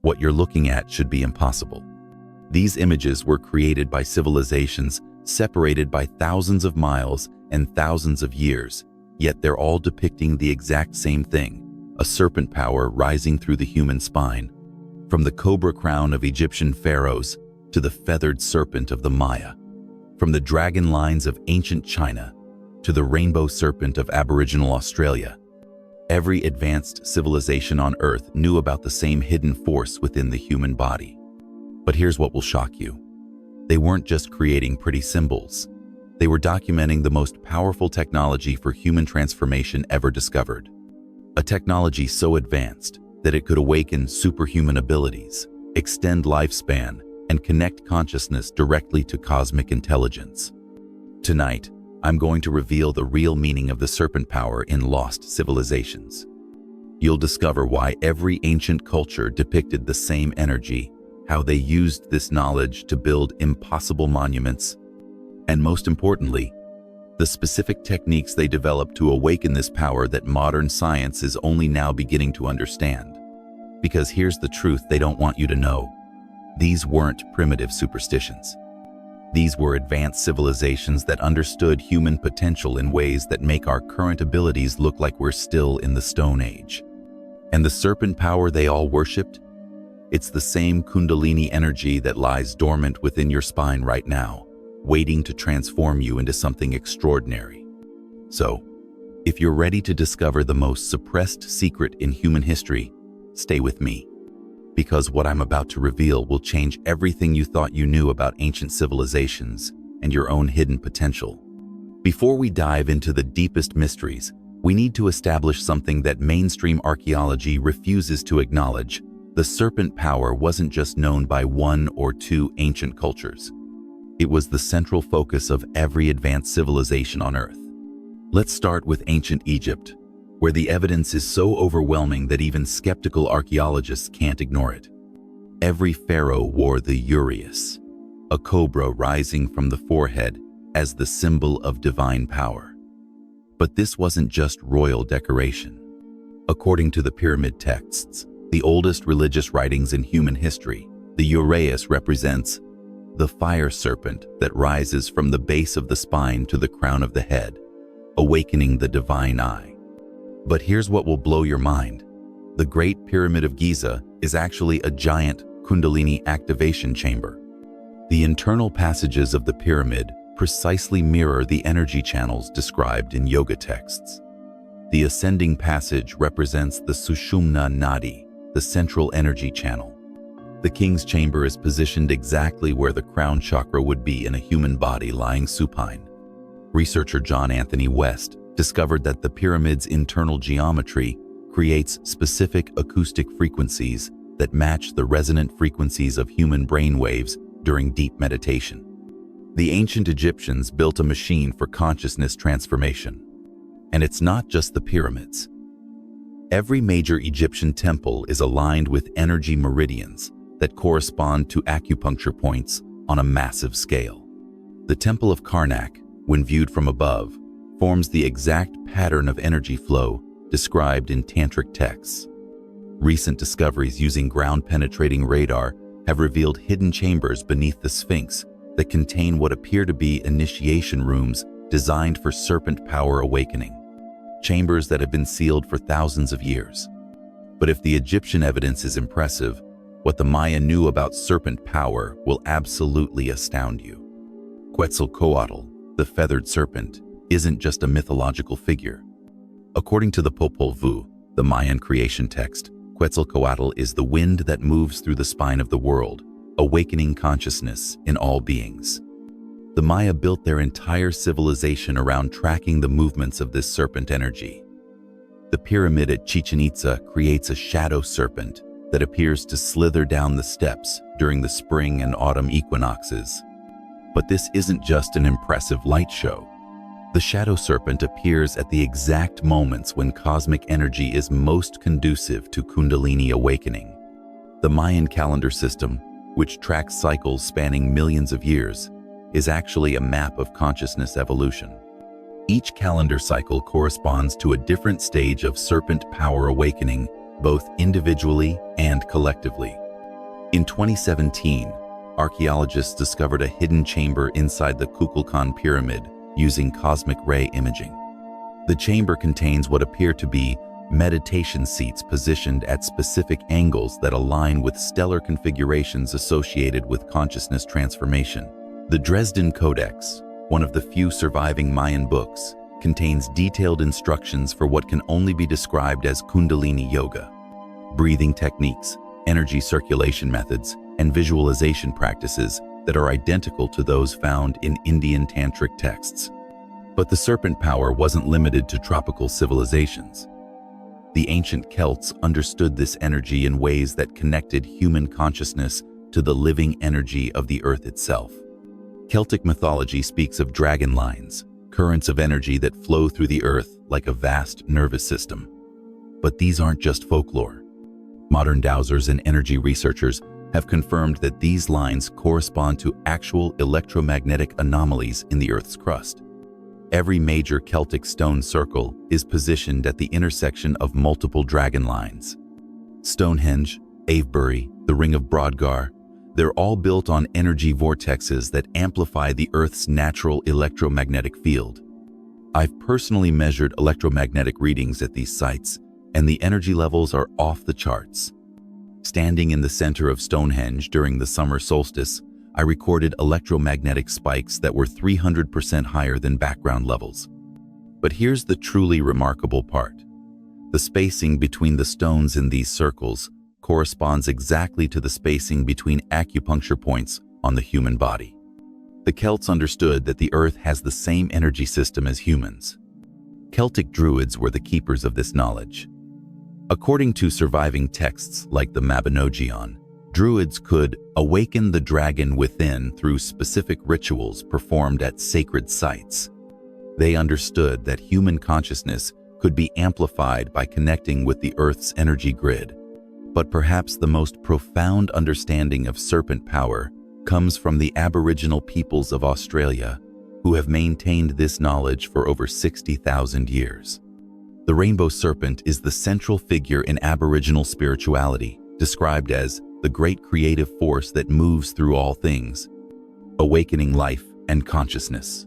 what you're looking at should be impossible. These images were created by civilizations separated by thousands of miles and thousands of years, yet they're all depicting the exact same thing, a serpent power rising through the human spine. From the cobra crown of Egyptian pharaohs to the feathered serpent of the Maya, from the dragon lines of ancient China to the rainbow serpent of Aboriginal Australia, every advanced civilization on Earth knew about the same hidden force within the human body. But here's what will shock you. They weren't just creating pretty symbols. They were documenting the most powerful technology for human transformation ever discovered. A technology so advanced that it could awaken superhuman abilities, extend lifespan, and connect consciousness directly to cosmic intelligence. Tonight, I'm going to reveal the real meaning of the serpent power in lost civilizations. You'll discover why every ancient culture depicted the same energy, how they used this knowledge to build impossible monuments, and most importantly, the specific techniques they developed to awaken this power that modern science is only now beginning to understand. Because here's the truth they don't want you to know. These weren't primitive superstitions. These were advanced civilizations that understood human potential in ways that make our current abilities look like we're still in the Stone Age. And the serpent power they all worshipped? It's the same Kundalini energy that lies dormant within your spine right now, waiting to transform you into something extraordinary. So, if you're ready to discover the most suppressed secret in human history, stay with me. Because what I'm about to reveal will change everything you thought you knew about ancient civilizations and your own hidden potential. Before we dive into the deepest mysteries, we need to establish something that mainstream archaeology refuses to acknowledge. The serpent power wasn't just known by one or two ancient cultures. It was the central focus of every advanced civilization on Earth. Let's start with ancient Egypt, where the evidence is so overwhelming that even skeptical archaeologists can't ignore it. Every pharaoh wore the uraeus, a cobra rising from the forehead as the symbol of divine power. But this wasn't just royal decoration. According to the pyramid texts, the oldest religious writings in human history, the uraeus represents the fire serpent that rises from the base of the spine to the crown of the head, awakening the divine eye. But here's what will blow your mind. The Great Pyramid of Giza is actually a giant Kundalini activation chamber. The internal passages of the pyramid precisely mirror the energy channels described in yoga texts. The ascending passage represents the Sushumna Nadi, the central energy channel. The king's chamber is positioned exactly where the crown chakra would be in a human body lying supine. Researcher John Anthony West discovered that the pyramid's internal geometry creates specific acoustic frequencies that match the resonant frequencies of human brain waves during deep meditation. The ancient Egyptians built a machine for consciousness transformation. And it's not just the pyramids. Every major Egyptian temple is aligned with energy meridians that correspond to acupuncture points on a massive scale. The Temple of Karnak, when viewed from above, forms the exact pattern of energy flow described in tantric texts. Recent discoveries using ground-penetrating radar have revealed hidden chambers beneath the Sphinx that contain what appear to be initiation rooms designed for serpent power awakening, chambers that have been sealed for thousands of years. But if the Egyptian evidence is impressive, what the Maya knew about serpent power will absolutely astound you. Quetzalcoatl, the feathered serpent, isn't just a mythological figure. According to the Popol Vuh, the Mayan creation text, Quetzalcoatl is the wind that moves through the spine of the world, awakening consciousness in all beings. The Maya built their entire civilization around tracking the movements of this serpent energy. The pyramid at Chichen Itza creates a shadow serpent that appears to slither down the steps during the spring and autumn equinoxes. But this isn't just an impressive light show. The shadow serpent appears at the exact moments when cosmic energy is most conducive to Kundalini awakening. The Mayan calendar system, which tracks cycles spanning millions of years, is actually a map of consciousness evolution. Each calendar cycle corresponds to a different stage of serpent power awakening, both individually and collectively. In 2017, archaeologists discovered a hidden chamber inside the Kukulkan pyramid using cosmic ray imaging. The chamber contains what appear to be meditation seats positioned at specific angles that align with stellar configurations associated with consciousness transformation. The Dresden Codex, one of the few surviving Mayan books, contains detailed instructions for what can only be described as Kundalini yoga, breathing techniques, energy circulation methods, and visualization practices that are identical to those found in Indian tantric texts. But the serpent power wasn't limited to tropical civilizations. The ancient Celts understood this energy in ways that connected human consciousness to the living energy of the earth itself. Celtic mythology speaks of dragon lines, currents of energy that flow through the earth like a vast nervous system. But these aren't just folklore. Modern dowsers and energy researchers have confirmed that these lines correspond to actual electromagnetic anomalies in the Earth's crust. Every major Celtic stone circle is positioned at the intersection of multiple dragon lines. Stonehenge, Avebury, the Ring of Brodgar, they're all built on energy vortexes that amplify the Earth's natural electromagnetic field. I've personally measured electromagnetic readings at these sites, and the energy levels are off the charts. Standing in the center of Stonehenge during the summer solstice, I recorded electromagnetic spikes that were 300% higher than background levels. But here's the truly remarkable part. The spacing between the stones in these circles corresponds exactly to the spacing between acupuncture points on the human body. The Celts understood that the Earth has the same energy system as humans. Celtic druids were the keepers of this knowledge. According to surviving texts like the Mabinogion, druids could awaken the dragon within through specific rituals performed at sacred sites. They understood that human consciousness could be amplified by connecting with the Earth's energy grid. But perhaps the most profound understanding of serpent power comes from the Aboriginal peoples of Australia, who have maintained this knowledge for over 60,000 years. The rainbow serpent is the central figure in Aboriginal spirituality, described as the great creative force that moves through all things, awakening life and consciousness.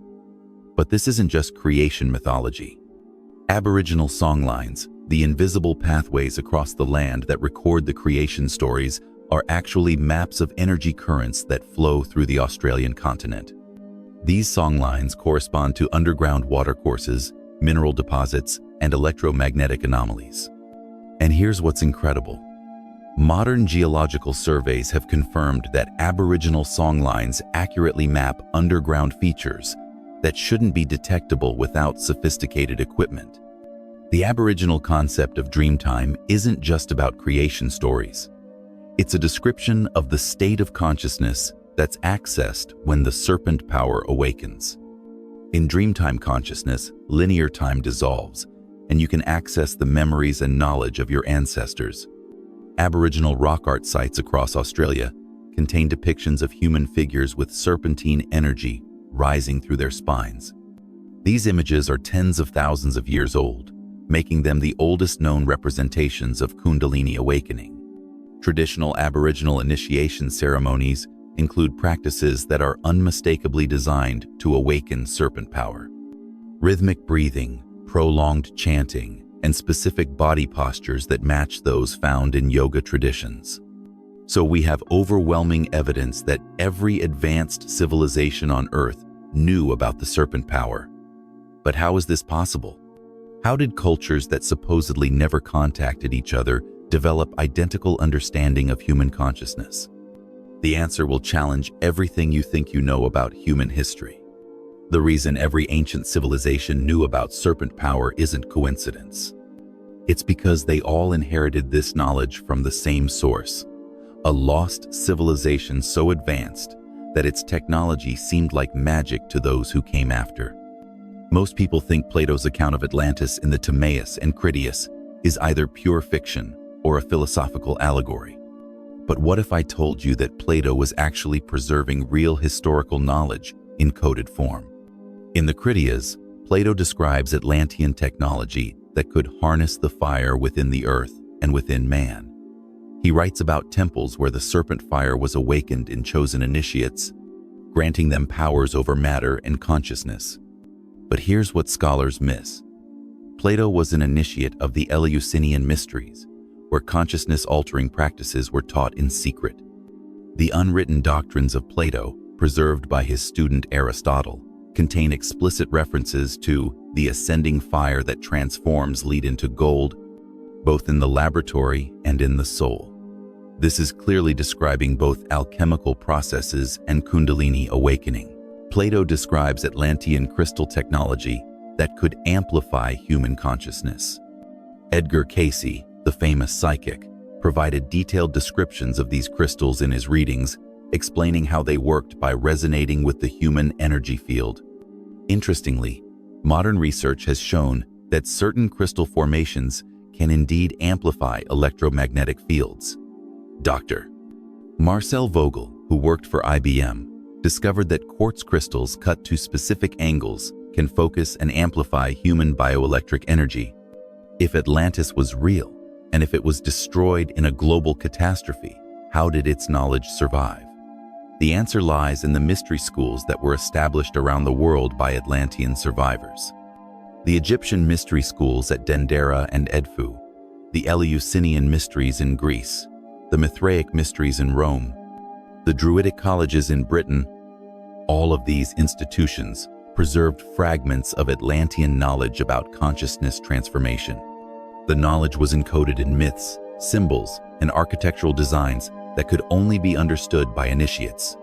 But this isn't just creation mythology. Aboriginal songlines, the invisible pathways across the land that record the creation stories, are actually maps of energy currents that flow through the Australian continent. These songlines correspond to underground watercourses, mineral deposits, and electromagnetic anomalies. And here's what's incredible. Modern geological surveys have confirmed that Aboriginal songlines accurately map underground features that shouldn't be detectable without sophisticated equipment. The Aboriginal concept of dreamtime isn't just about creation stories. It's a description of the state of consciousness that's accessed when the serpent power awakens. In dreamtime consciousness, linear time dissolves, and you can access the memories and knowledge of your ancestors. Aboriginal rock art sites across Australia contain depictions of human figures with serpentine energy rising through their spines. These images are tens of thousands of years old, making them the oldest known representations of Kundalini awakening. Traditional Aboriginal initiation ceremonies include practices that are unmistakably designed to awaken serpent power. Rhythmic breathing, prolonged chanting, and specific body postures that match those found in yoga traditions. So we have overwhelming evidence that every advanced civilization on Earth knew about the serpent power. But how is this possible? How did cultures that supposedly never contacted each other develop identical understanding of human consciousness? The answer will challenge everything you think you know about human history. The reason every ancient civilization knew about serpent power isn't coincidence. It's because they all inherited this knowledge from the same source, a lost civilization so advanced that its technology seemed like magic to those who came after. Most people think Plato's account of Atlantis in the Timaeus and Critias is either pure fiction or a philosophical allegory. But what if I told you that Plato was actually preserving real historical knowledge in coded form? In the Critias, Plato describes Atlantean technology that could harness the fire within the earth and within man. He writes about temples where the serpent fire was awakened in chosen initiates, granting them powers over matter and consciousness. But here's what scholars miss. Plato was an initiate of the Eleusinian mysteries, where consciousness-altering practices were taught in secret. The unwritten doctrines of Plato, preserved by his student Aristotle, contain explicit references to the ascending fire that transforms lead into gold, both in the laboratory and in the soul. This is clearly describing both alchemical processes and Kundalini awakening. Plato describes Atlantean crystal technology that could amplify human consciousness. Edgar Cayce, the famous psychic, provided detailed descriptions of these crystals in his readings, explaining how they worked by resonating with the human energy field. Interestingly, modern research has shown that certain crystal formations can indeed amplify electromagnetic fields. Dr. Marcel Vogel, who worked for IBM, discovered that quartz crystals cut to specific angles can focus and amplify human bioelectric energy. If Atlantis was real, and if it was destroyed in a global catastrophe, how did its knowledge survive? The answer lies in the mystery schools that were established around the world by Atlantean survivors. The Egyptian mystery schools at Dendera and Edfu, the Eleusinian mysteries in Greece, the Mithraic mysteries in Rome, the Druidic colleges in Britain, all of these institutions preserved fragments of Atlantean knowledge about consciousness transformation. The knowledge was encoded in myths, symbols, and architectural designs that could only be understood by initiates.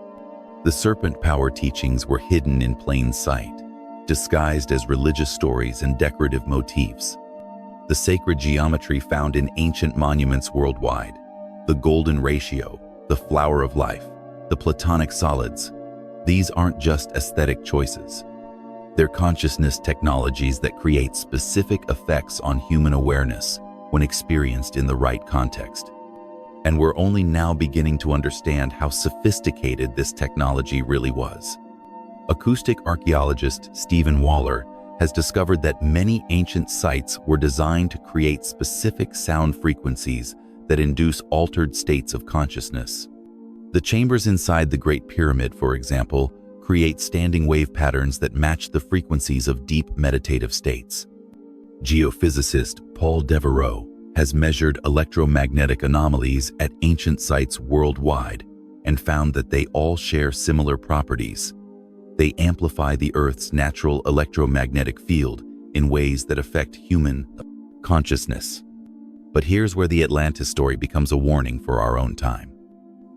The serpent power teachings were hidden in plain sight, disguised as religious stories and decorative motifs. The sacred geometry found in ancient monuments worldwide, the golden ratio, the flower of life, the platonic solids, these aren't just aesthetic choices. They're consciousness technologies that create specific effects on human awareness when experienced in the right context. And we're only now beginning to understand how sophisticated this technology really was. Acoustic archaeologist Stephen Waller has discovered that many ancient sites were designed to create specific sound frequencies that induce altered states of consciousness. The chambers inside the Great Pyramid, for example, create standing wave patterns that match the frequencies of deep meditative states. Geophysicist Paul Devereaux has measured electromagnetic anomalies at ancient sites worldwide and found that they all share similar properties. They amplify the Earth's natural electromagnetic field in ways that affect human consciousness. But here's where the Atlantis story becomes a warning for our own time.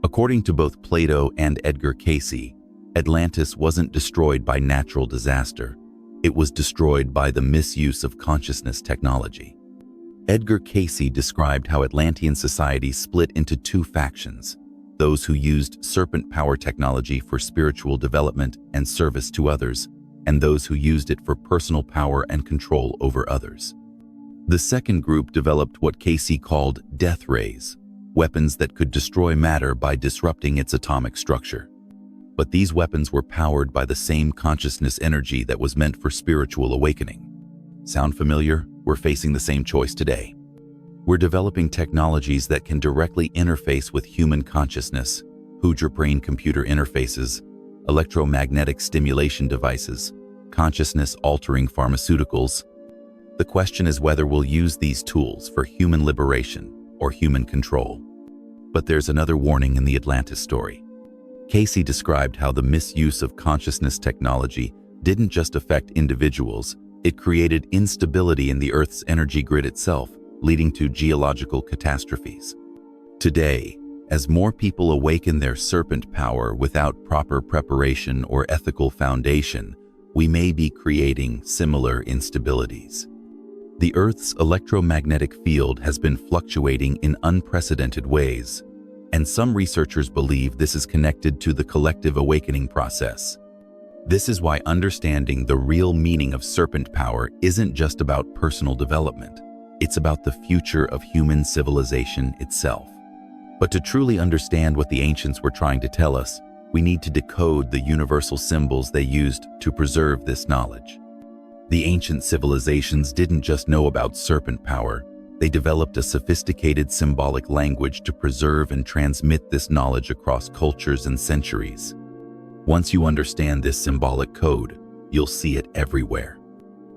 According to both Plato and Edgar Cayce, Atlantis wasn't destroyed by natural disaster. It was destroyed by the misuse of consciousness technology. Edgar Cayce described how Atlantean society split into two factions, those who used serpent power technology for spiritual development and service to others, and those who used it for personal power and control over others. The second group developed what Cayce called death rays, weapons that could destroy matter by disrupting its atomic structure. But these weapons were powered by the same consciousness energy that was meant for spiritual awakening. Sound familiar? We're facing the same choice today. We're developing technologies that can directly interface with human consciousness, brain-computer interfaces, electromagnetic stimulation devices, consciousness-altering pharmaceuticals. The question is whether we'll use these tools for human liberation or human control. But there's another warning in the Atlantis story. Cayce described how the misuse of consciousness technology didn't just affect individuals, it created instability in the Earth's energy grid itself, leading to geological catastrophes. Today, as more people awaken their serpent power without proper preparation or ethical foundation, we may be creating similar instabilities. The Earth's electromagnetic field has been fluctuating in unprecedented ways, and some researchers believe this is connected to the collective awakening process. This is why understanding the real meaning of serpent power isn't just about personal development. It's about the future of human civilization itself. But to truly understand what the ancients were trying to tell us, we need to decode the universal symbols they used to preserve this knowledge. The ancient civilizations didn't just know about serpent power, They developed a sophisticated symbolic language to preserve and transmit this knowledge across cultures and centuries. Once you understand this symbolic code, you'll see it everywhere.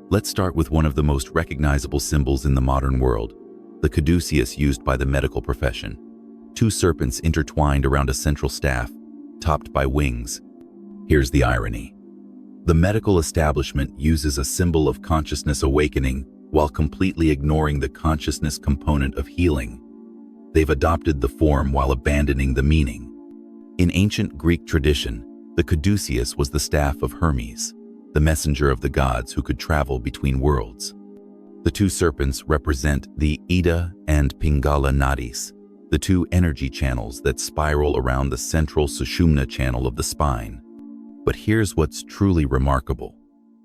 Let's start with one of the most recognizable symbols in the modern world, the caduceus used by the medical profession. Two serpents intertwined around a central staff, topped by wings. Here's the irony. The medical establishment uses a symbol of consciousness awakening while completely ignoring the consciousness component of healing. They've adopted the form while abandoning the meaning. In ancient Greek tradition, the caduceus was the staff of Hermes, the messenger of the gods who could travel between worlds. The two serpents represent the Ida and Pingala nadis, the two energy channels that spiral around the central Sushumna channel of the spine. But here's what's truly remarkable.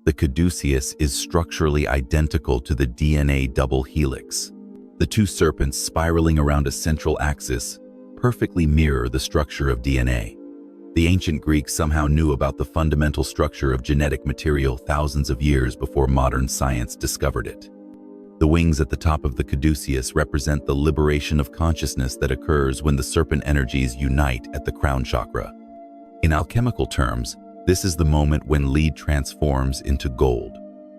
The caduceus is structurally identical to the DNA double helix. The two serpents spiraling around a central axis perfectly mirror the structure of DNA. The ancient Greeks somehow knew about the fundamental structure of genetic material thousands of years before modern science discovered it. The wings at the top of the caduceus represent the liberation of consciousness that occurs when the serpent energies unite at the crown chakra. In alchemical terms, this is the moment when lead transforms into gold,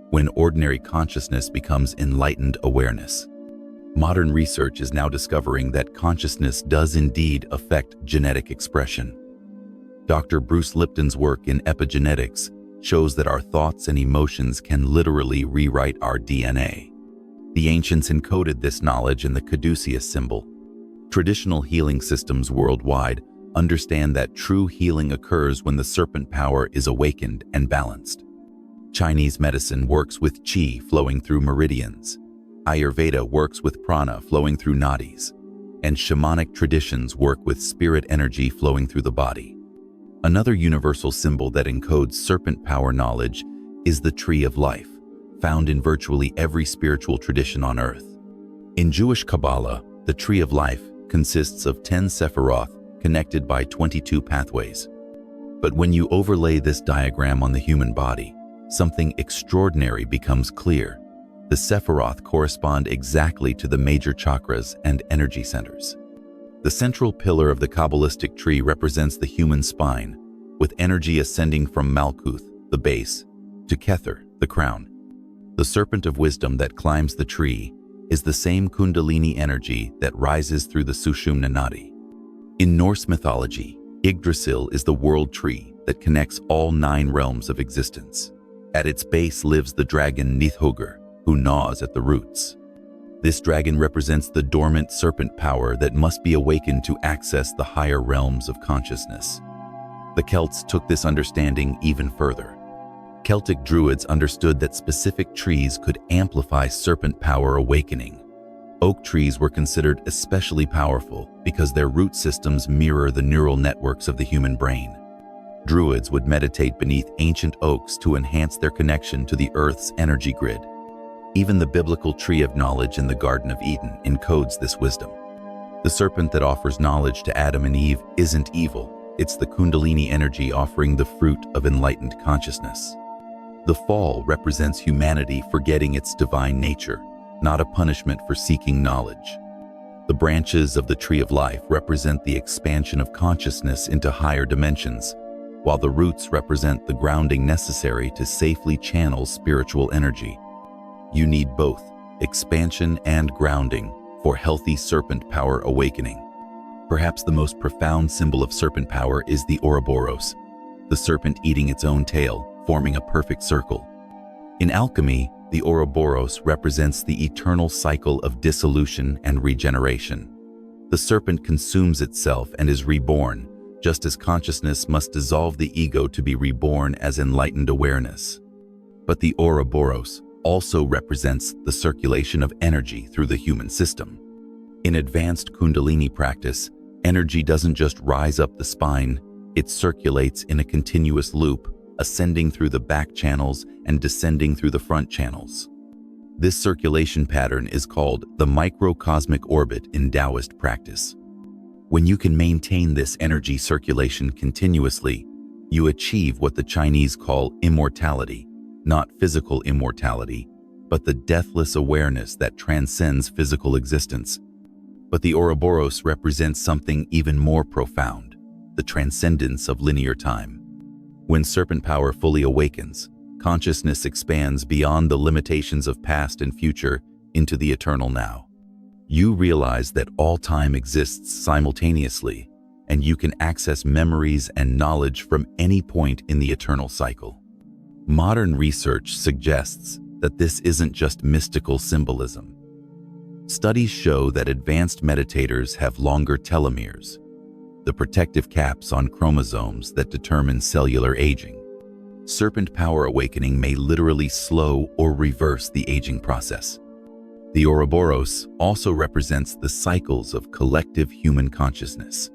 when ordinary consciousness becomes enlightened awareness. Modern research is now discovering that consciousness does indeed affect genetic expression. Dr. Bruce Lipton's work in epigenetics shows that our thoughts and emotions can literally rewrite our DNA. The ancients encoded this knowledge in the caduceus symbol. Traditional healing systems worldwide understand that true healing occurs when the serpent power is awakened and balanced. Chinese medicine works with qi flowing through meridians. Ayurveda works with prana flowing through nadis. And shamanic traditions work with spirit energy flowing through the body. Another universal symbol that encodes serpent power knowledge is the tree of life, found in virtually every spiritual tradition on earth. In Jewish Kabbalah, the tree of life consists of 10 sephiroth connected by 22 pathways. But when you overlay this diagram on the human body, something extraordinary becomes clear. The sephiroth correspond exactly to the major chakras and energy centers. The central pillar of the Kabbalistic tree represents the human spine, with energy ascending from Malkuth, the base, to Kether, the crown. The serpent of wisdom that climbs the tree is the same Kundalini energy that rises through the Sushumna Nadi. In Norse mythology, Yggdrasil is the world tree that connects all 9 realms of existence. At its base lives the dragon Nithhogr, who gnaws at the roots. This dragon represents the dormant serpent power that must be awakened to access the higher realms of consciousness. The Celts took this understanding even further. Celtic druids understood that specific trees could amplify serpent power awakening. Oak trees were considered especially powerful because their root systems mirror the neural networks of the human brain. Druids would meditate beneath ancient oaks to enhance their connection to the Earth's energy grid. Even the biblical tree of knowledge in the Garden of Eden encodes this wisdom. The serpent that offers knowledge to Adam and Eve isn't evil. It's the Kundalini energy offering the fruit of enlightened consciousness. The fall represents humanity forgetting its divine nature, not a punishment for seeking knowledge. The branches of the tree of life represent the expansion of consciousness into higher dimensions, while the roots represent the grounding necessary to safely channel spiritual energy. You need both, expansion and grounding, for healthy serpent power awakening. Perhaps the most profound symbol of serpent power is the Ouroboros, the serpent eating its own tail, forming a perfect circle. In alchemy, the Ouroboros represents the eternal cycle of dissolution and regeneration. The serpent consumes itself and is reborn, just as consciousness must dissolve the ego to be reborn as enlightened awareness. But the Ouroboros also represents the circulation of energy through the human system. In advanced Kundalini practice, energy doesn't just rise up the spine, it circulates in a continuous loop, ascending through the back channels and descending through the front channels. This circulation pattern is called the microcosmic orbit in Taoist practice. When you can maintain this energy circulation continuously, you achieve what the Chinese call immortality, not physical immortality, but the deathless awareness that transcends physical existence. But the Ouroboros represents something even more profound, the transcendence of linear time. When serpent power fully awakens, consciousness expands beyond the limitations of past and future into the eternal now. You realize that all time exists simultaneously, and you can access memories and knowledge from any point in the eternal cycle. Modern research suggests that this isn't just mystical symbolism. Studies show that advanced meditators have longer telomeres, the protective caps on chromosomes that determine cellular aging. Serpent power awakening may literally slow or reverse the aging process. The Ouroboros also represents the cycles of collective human consciousness.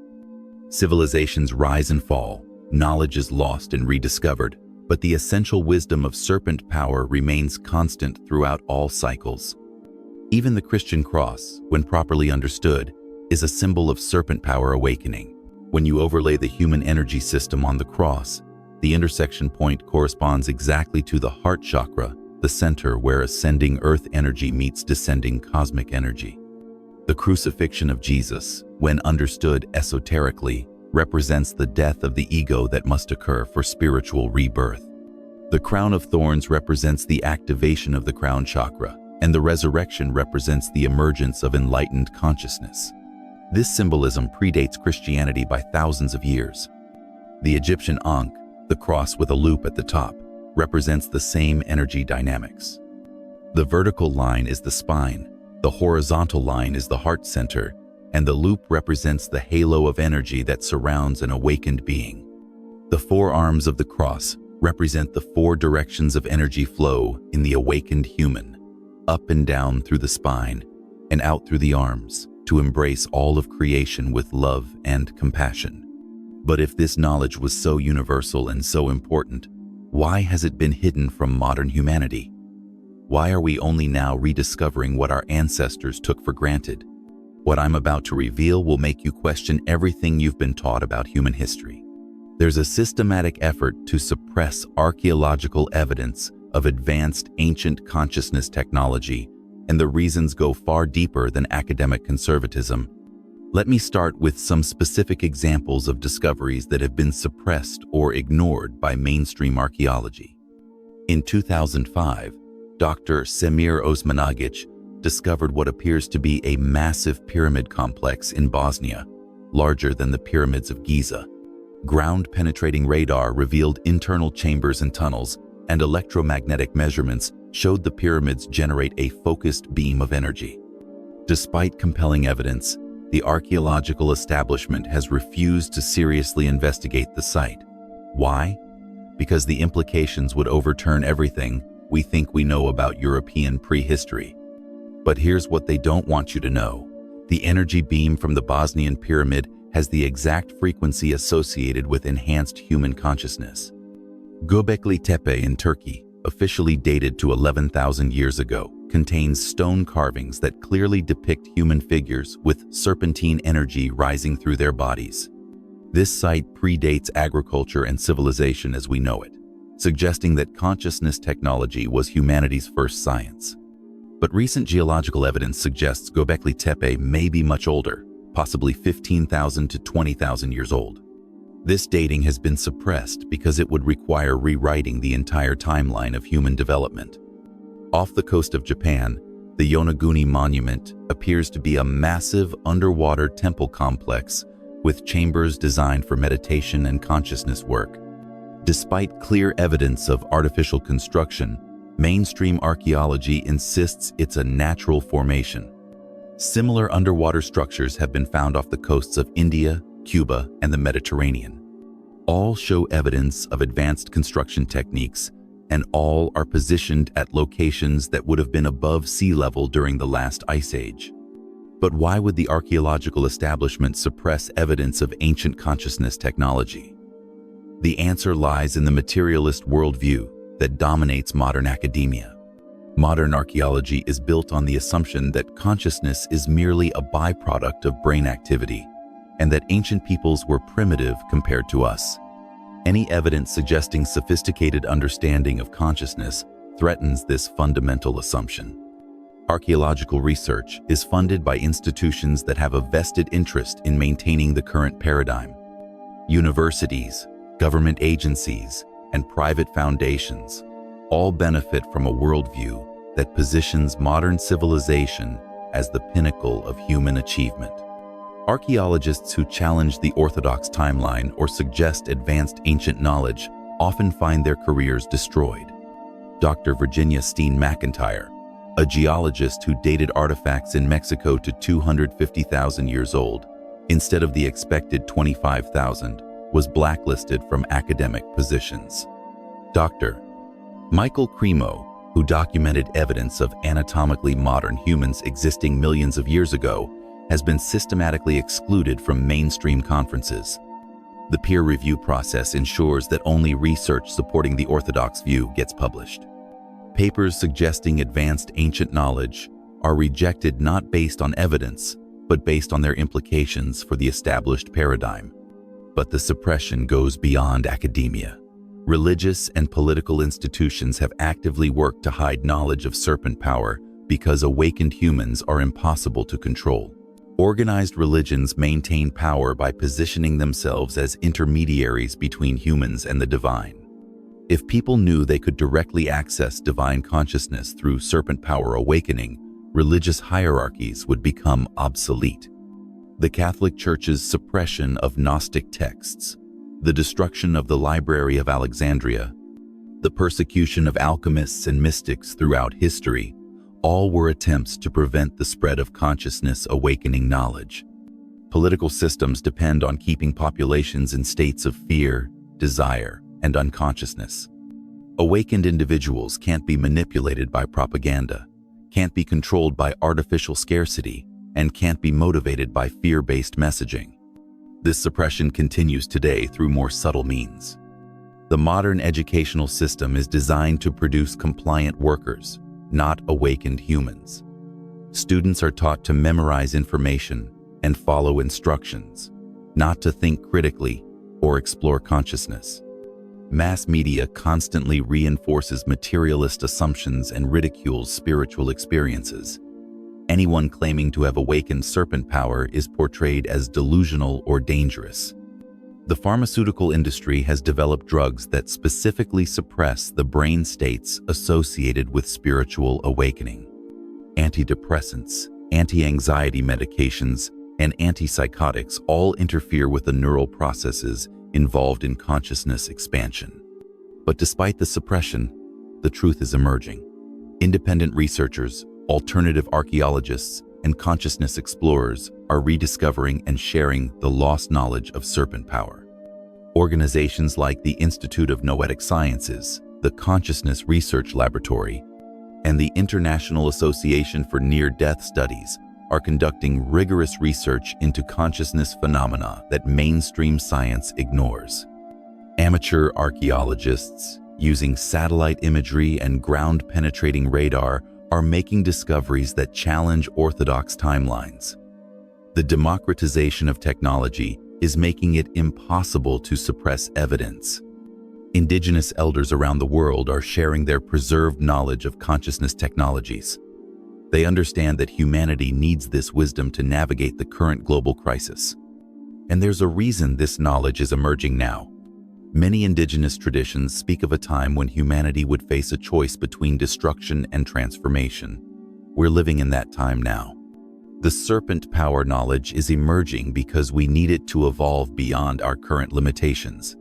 Civilizations rise and fall, knowledge is lost and rediscovered, but the essential wisdom of serpent power remains constant throughout all cycles. Even the Christian cross, when properly understood, is a symbol of serpent power awakening. When you overlay the human energy system on the cross, the intersection point corresponds exactly to the heart chakra, the center where ascending earth energy meets descending cosmic energy. The crucifixion of Jesus, when understood esoterically, represents the death of the ego that must occur for spiritual rebirth. The crown of thorns represents the activation of the crown chakra, and the resurrection represents the emergence of enlightened consciousness. This symbolism predates Christianity by thousands of years. The Egyptian Ankh, the cross with a loop at the top, represents the same energy dynamics. The vertical line is the spine, the horizontal line is the heart center, and the loop represents the halo of energy that surrounds an awakened being. The four arms of the cross represent the four directions of energy flow in the awakened human, up and down through the spine and out through the arms, to embrace all of creation with love and compassion. But if this knowledge was so universal and so important, why has it been hidden from modern humanity? Why are we only now rediscovering what our ancestors took for granted? What I'm about to reveal will make you question everything you've been taught about human history. There's a systematic effort to suppress archaeological evidence of advanced ancient consciousness technology, and the reasons go far deeper than academic conservatism. Let me start with some specific examples of discoveries that have been suppressed or ignored by mainstream archaeology. In 2005, Dr. Semir Osmanagic discovered what appears to be a massive pyramid complex in Bosnia, larger than the pyramids of Giza. Ground-penetrating radar revealed internal chambers and tunnels, and electromagnetic measurements showed the pyramids generate a focused beam of energy. Despite compelling evidence, the archaeological establishment has refused to seriously investigate the site. Why? Because the implications would overturn everything we think we know about European prehistory. But here's what they don't want you to know. The energy beam from the Bosnian pyramid has the exact frequency associated with enhanced human consciousness. Göbekli Tepe in Turkey, officially dated to 11,000 years ago, contains stone carvings that clearly depict human figures with serpentine energy rising through their bodies. This site predates agriculture and civilization as we know it, suggesting that consciousness technology was humanity's first science. But recent geological evidence suggests Göbekli Tepe may be much older, possibly 15,000 to 20,000 years old. This dating has been suppressed because it would require rewriting the entire timeline of human development. Off the coast of Japan, the Yonaguni monument appears to be a massive underwater temple complex with chambers designed for meditation and consciousness work. Despite clear evidence of artificial construction, mainstream archaeology insists it's a natural formation. Similar underwater structures have been found off the coasts of India, Cuba, and the Mediterranean. All show evidence of advanced construction techniques, and all are positioned at locations that would have been above sea level during the last ice age. But why would the archaeological establishment suppress evidence of ancient consciousness technology? The answer lies in the materialist worldview that dominates modern academia. Modern archaeology is built on the assumption that consciousness is merely a byproduct of brain activity, and that ancient peoples were primitive compared to us. Any evidence suggesting sophisticated understanding of consciousness threatens this fundamental assumption. Archaeological research is funded by institutions that have a vested interest in maintaining the current paradigm. Universities, government agencies, and private foundations all benefit from a worldview that positions modern civilization as the pinnacle of human achievement. Archaeologists who challenge the orthodox timeline or suggest advanced ancient knowledge often find their careers destroyed. Dr. Virginia Steen McIntyre, a geologist who dated artifacts in Mexico to 250,000 years old, instead of the expected 25,000, was blacklisted from academic positions. Dr. Michael Cremo, who documented evidence of anatomically modern humans existing millions of years ago, has been systematically excluded from mainstream conferences. The peer review process ensures that only research supporting the orthodox view gets published. Papers suggesting advanced ancient knowledge are rejected not based on evidence, but based on their implications for the established paradigm. But the suppression goes beyond academia. Religious and political institutions have actively worked to hide knowledge of serpent power because awakened humans are impossible to control. Organized religions maintain power by positioning themselves as intermediaries between humans and the divine. If people knew they could directly access divine consciousness through serpent power awakening, religious hierarchies would become obsolete. The Catholic Church's suppression of Gnostic texts, the destruction of the Library of Alexandria, the persecution of alchemists and mystics throughout history, all were attempts to prevent the spread of consciousness awakening knowledge. Political systems depend on keeping populations in states of fear, desire, and unconsciousness. Awakened individuals can't be manipulated by propaganda, can't be controlled by artificial scarcity, and can't be motivated by fear-based messaging. This suppression continues today through more subtle means. The modern educational system is designed to produce compliant workers, not awakened humans. Students are taught to memorize information and follow instructions, not to think critically or explore consciousness. Mass media constantly reinforces materialist assumptions and ridicules spiritual experiences. Anyone claiming to have awakened serpent power is portrayed as delusional or dangerous. The pharmaceutical industry has developed drugs that specifically suppress the brain states associated with spiritual awakening. Antidepressants, anti-anxiety medications, and antipsychotics all interfere with the neural processes involved in consciousness expansion. But despite the suppression, the truth is emerging. Independent researchers, alternative archaeologists, and consciousness explorers are rediscovering and sharing the lost knowledge of serpent power. Organizations like the Institute of Noetic Sciences, the Consciousness Research Laboratory, and the International Association for Near-Death Studies are conducting rigorous research into consciousness phenomena that mainstream science ignores. Amateur archaeologists, using satellite imagery and ground-penetrating radar, are making discoveries that challenge orthodox timelines. The democratization of technology is making it impossible to suppress evidence. Indigenous elders around the world are sharing their preserved knowledge of consciousness technologies. They understand that humanity needs this wisdom to navigate the current global crisis. And there's a reason this knowledge is emerging now. Many indigenous traditions speak of a time when humanity would face a choice between destruction and transformation. We're living in that time now. The serpent power knowledge is emerging because we need it to evolve beyond our current limitations.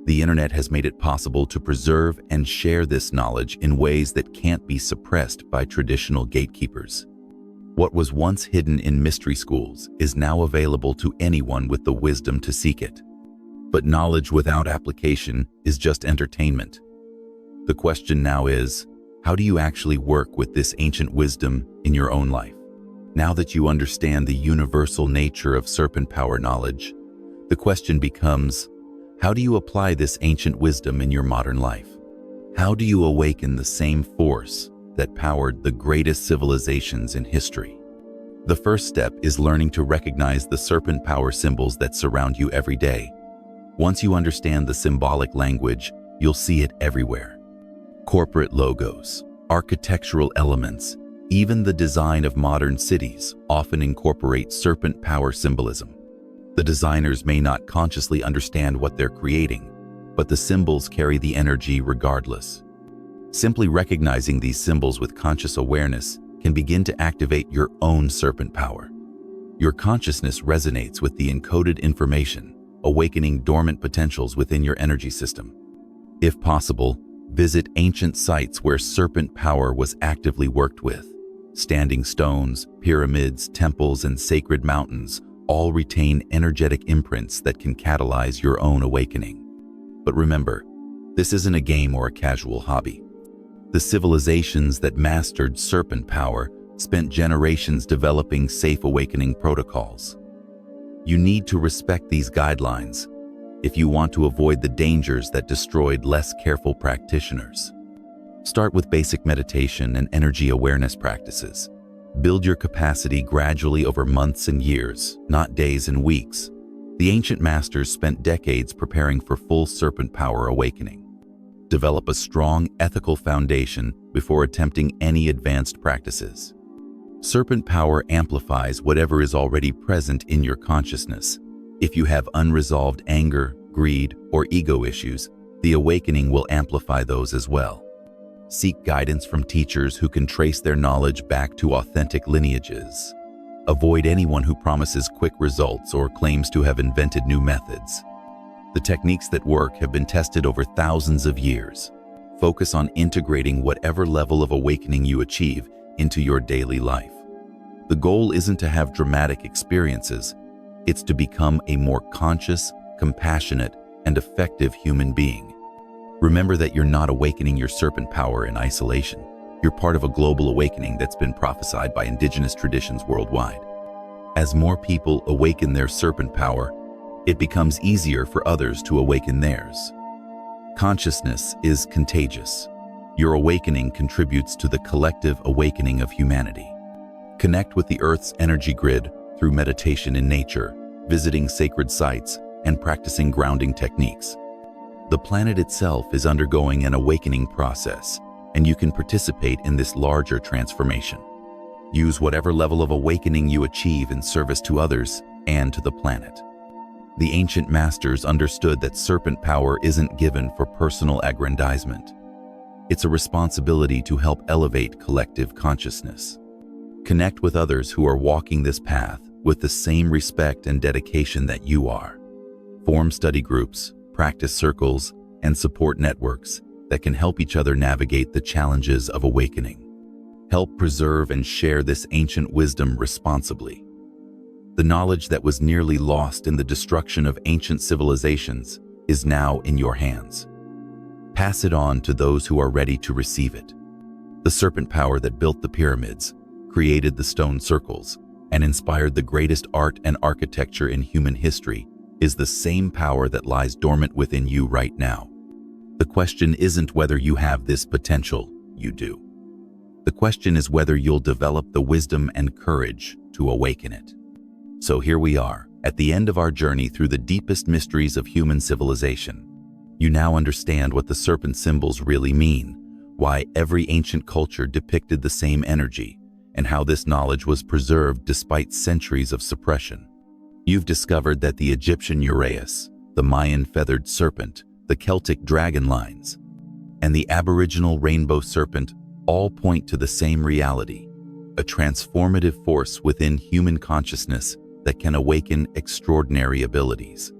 The internet has made it possible to preserve and share this knowledge in ways that can't be suppressed by traditional gatekeepers. What was once hidden in mystery schools is now available to anyone with the wisdom to seek it. But knowledge without application is just entertainment. The question now is, how do you actually work with this ancient wisdom in your own life? Now that you understand the universal nature of serpent power knowledge, the question becomes, how do you apply this ancient wisdom in your modern life? How do you awaken the same force that powered the greatest civilizations in history? The first step is learning to recognize the serpent power symbols that surround you every day. Once you understand the symbolic language, you'll see it everywhere. Corporate logos, architectural elements, even the design of modern cities often incorporate serpent power symbolism. The designers may not consciously understand what they're creating, but the symbols carry the energy regardless. Simply recognizing these symbols with conscious awareness can begin to activate your own serpent power. Your consciousness resonates with the encoded information, awakening dormant potentials within your energy system. If possible, visit ancient sites where serpent power was actively worked with. Standing stones, pyramids, temples, and sacred mountains all retain energetic imprints that can catalyze your own awakening. But remember, this isn't a game or a casual hobby. The civilizations that mastered serpent power spent generations developing safe awakening protocols. You need to respect these guidelines if you want to avoid the dangers that destroyed less careful practitioners. Start with basic meditation and energy awareness practices. Build your capacity gradually over months and years, not days and weeks. The ancient masters spent decades preparing for full serpent power awakening. Develop a strong ethical foundation before attempting any advanced practices. Serpent power amplifies whatever is already present in your consciousness. If you have unresolved anger, greed, or ego issues, the awakening will amplify those as well. Seek guidance from teachers who can trace their knowledge back to authentic lineages. Avoid anyone who promises quick results or claims to have invented new methods. The techniques that work have been tested over thousands of years. Focus on integrating whatever level of awakening you achieve into your daily life. The goal isn't to have dramatic experiences, it's to become a more conscious, compassionate, and effective human being. Remember that you're not awakening your serpent power in isolation. You're part of a global awakening that's been prophesied by indigenous traditions worldwide. As more people awaken their serpent power, it becomes easier for others to awaken theirs. Consciousness is contagious. Your awakening contributes to the collective awakening of humanity. Connect with the Earth's energy grid through meditation in nature, visiting sacred sites, and practicing grounding techniques. The planet itself is undergoing an awakening process, and you can participate in this larger transformation. Use whatever level of awakening you achieve in service to others and to the planet. The ancient masters understood that serpent power isn't given for personal aggrandizement. It's a responsibility to help elevate collective consciousness. Connect with others who are walking this path with the same respect and dedication that you are. Form study groups, practice circles, and support networks that can help each other navigate the challenges of awakening. Help preserve and share this ancient wisdom responsibly. The knowledge that was nearly lost in the destruction of ancient civilizations is now in your hands. Pass it on to those who are ready to receive it. The serpent power that built the pyramids, created the stone circles, and inspired the greatest art and architecture in human history is the same power that lies dormant within you right now. The question isn't whether you have this potential, you do. The question is whether you'll develop the wisdom and courage to awaken it. So here we are, at the end of our journey through the deepest mysteries of human civilization. You now understand what the serpent symbols really mean, why every ancient culture depicted the same energy, and how this knowledge was preserved despite centuries of suppression. You've discovered that the Egyptian Uraeus, the Mayan feathered serpent, the Celtic dragon lines, and the Aboriginal rainbow serpent all point to the same reality, a transformative force within human consciousness that can awaken extraordinary abilities.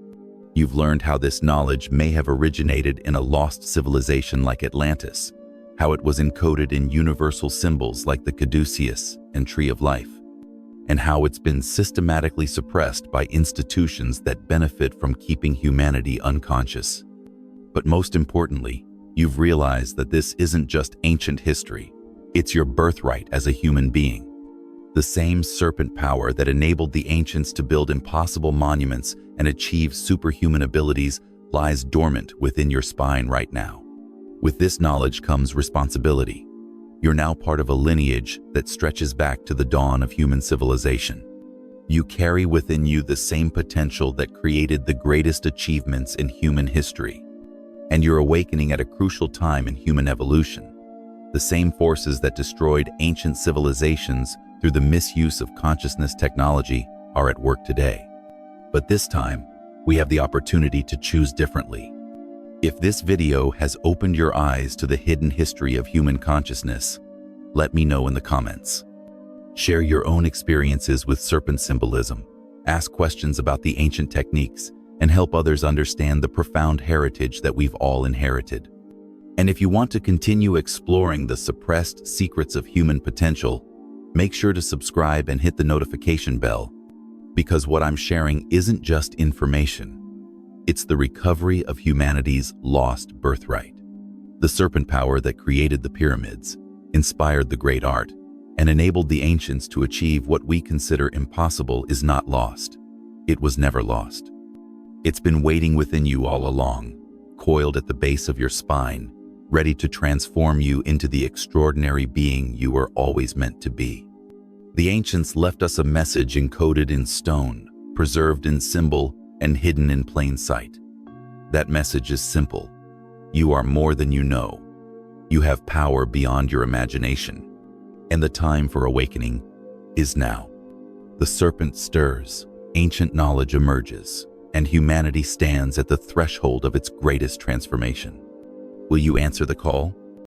You've learned how this knowledge may have originated in a lost civilization like Atlantis, how it was encoded in universal symbols like the Caduceus and Tree of Life, and how it's been systematically suppressed by institutions that benefit from keeping humanity unconscious. But most importantly, you've realized that this isn't just ancient history, it's your birthright as a human being. The same serpent power that enabled the ancients to build impossible monuments and achieve superhuman abilities lies dormant within your spine right now. With this knowledge comes responsibility. You're now part of a lineage that stretches back to the dawn of human civilization. You carry within you the same potential that created the greatest achievements in human history. And you're awakening at a crucial time in human evolution. The same forces that destroyed ancient civilizations through the misuse of consciousness technology are at work today. But this time, we have the opportunity to choose differently. If this video has opened your eyes to the hidden history of human consciousness, let me know in the comments. Share your own experiences with serpent symbolism, ask questions about the ancient techniques, and help others understand the profound heritage that we've all inherited. And if you want to continue exploring the suppressed secrets of human potential, make sure to subscribe and hit the notification bell, because what I'm sharing isn't just information. It's the recovery of humanity's lost birthright. The serpent power that created the pyramids, inspired the great art, and enabled the ancients to achieve what we consider impossible is not lost. It was never lost. It's been waiting within you all along, coiled at the base of your spine, ready to transform you into the extraordinary being you were always meant to be. The ancients left us a message encoded in stone, preserved in symbol, and hidden in plain sight. That message is simple. You are more than you know. You have power beyond your imagination. And the time for awakening is now. The serpent stirs, ancient knowledge emerges, and humanity stands at the threshold of its greatest transformation. Will you answer the call?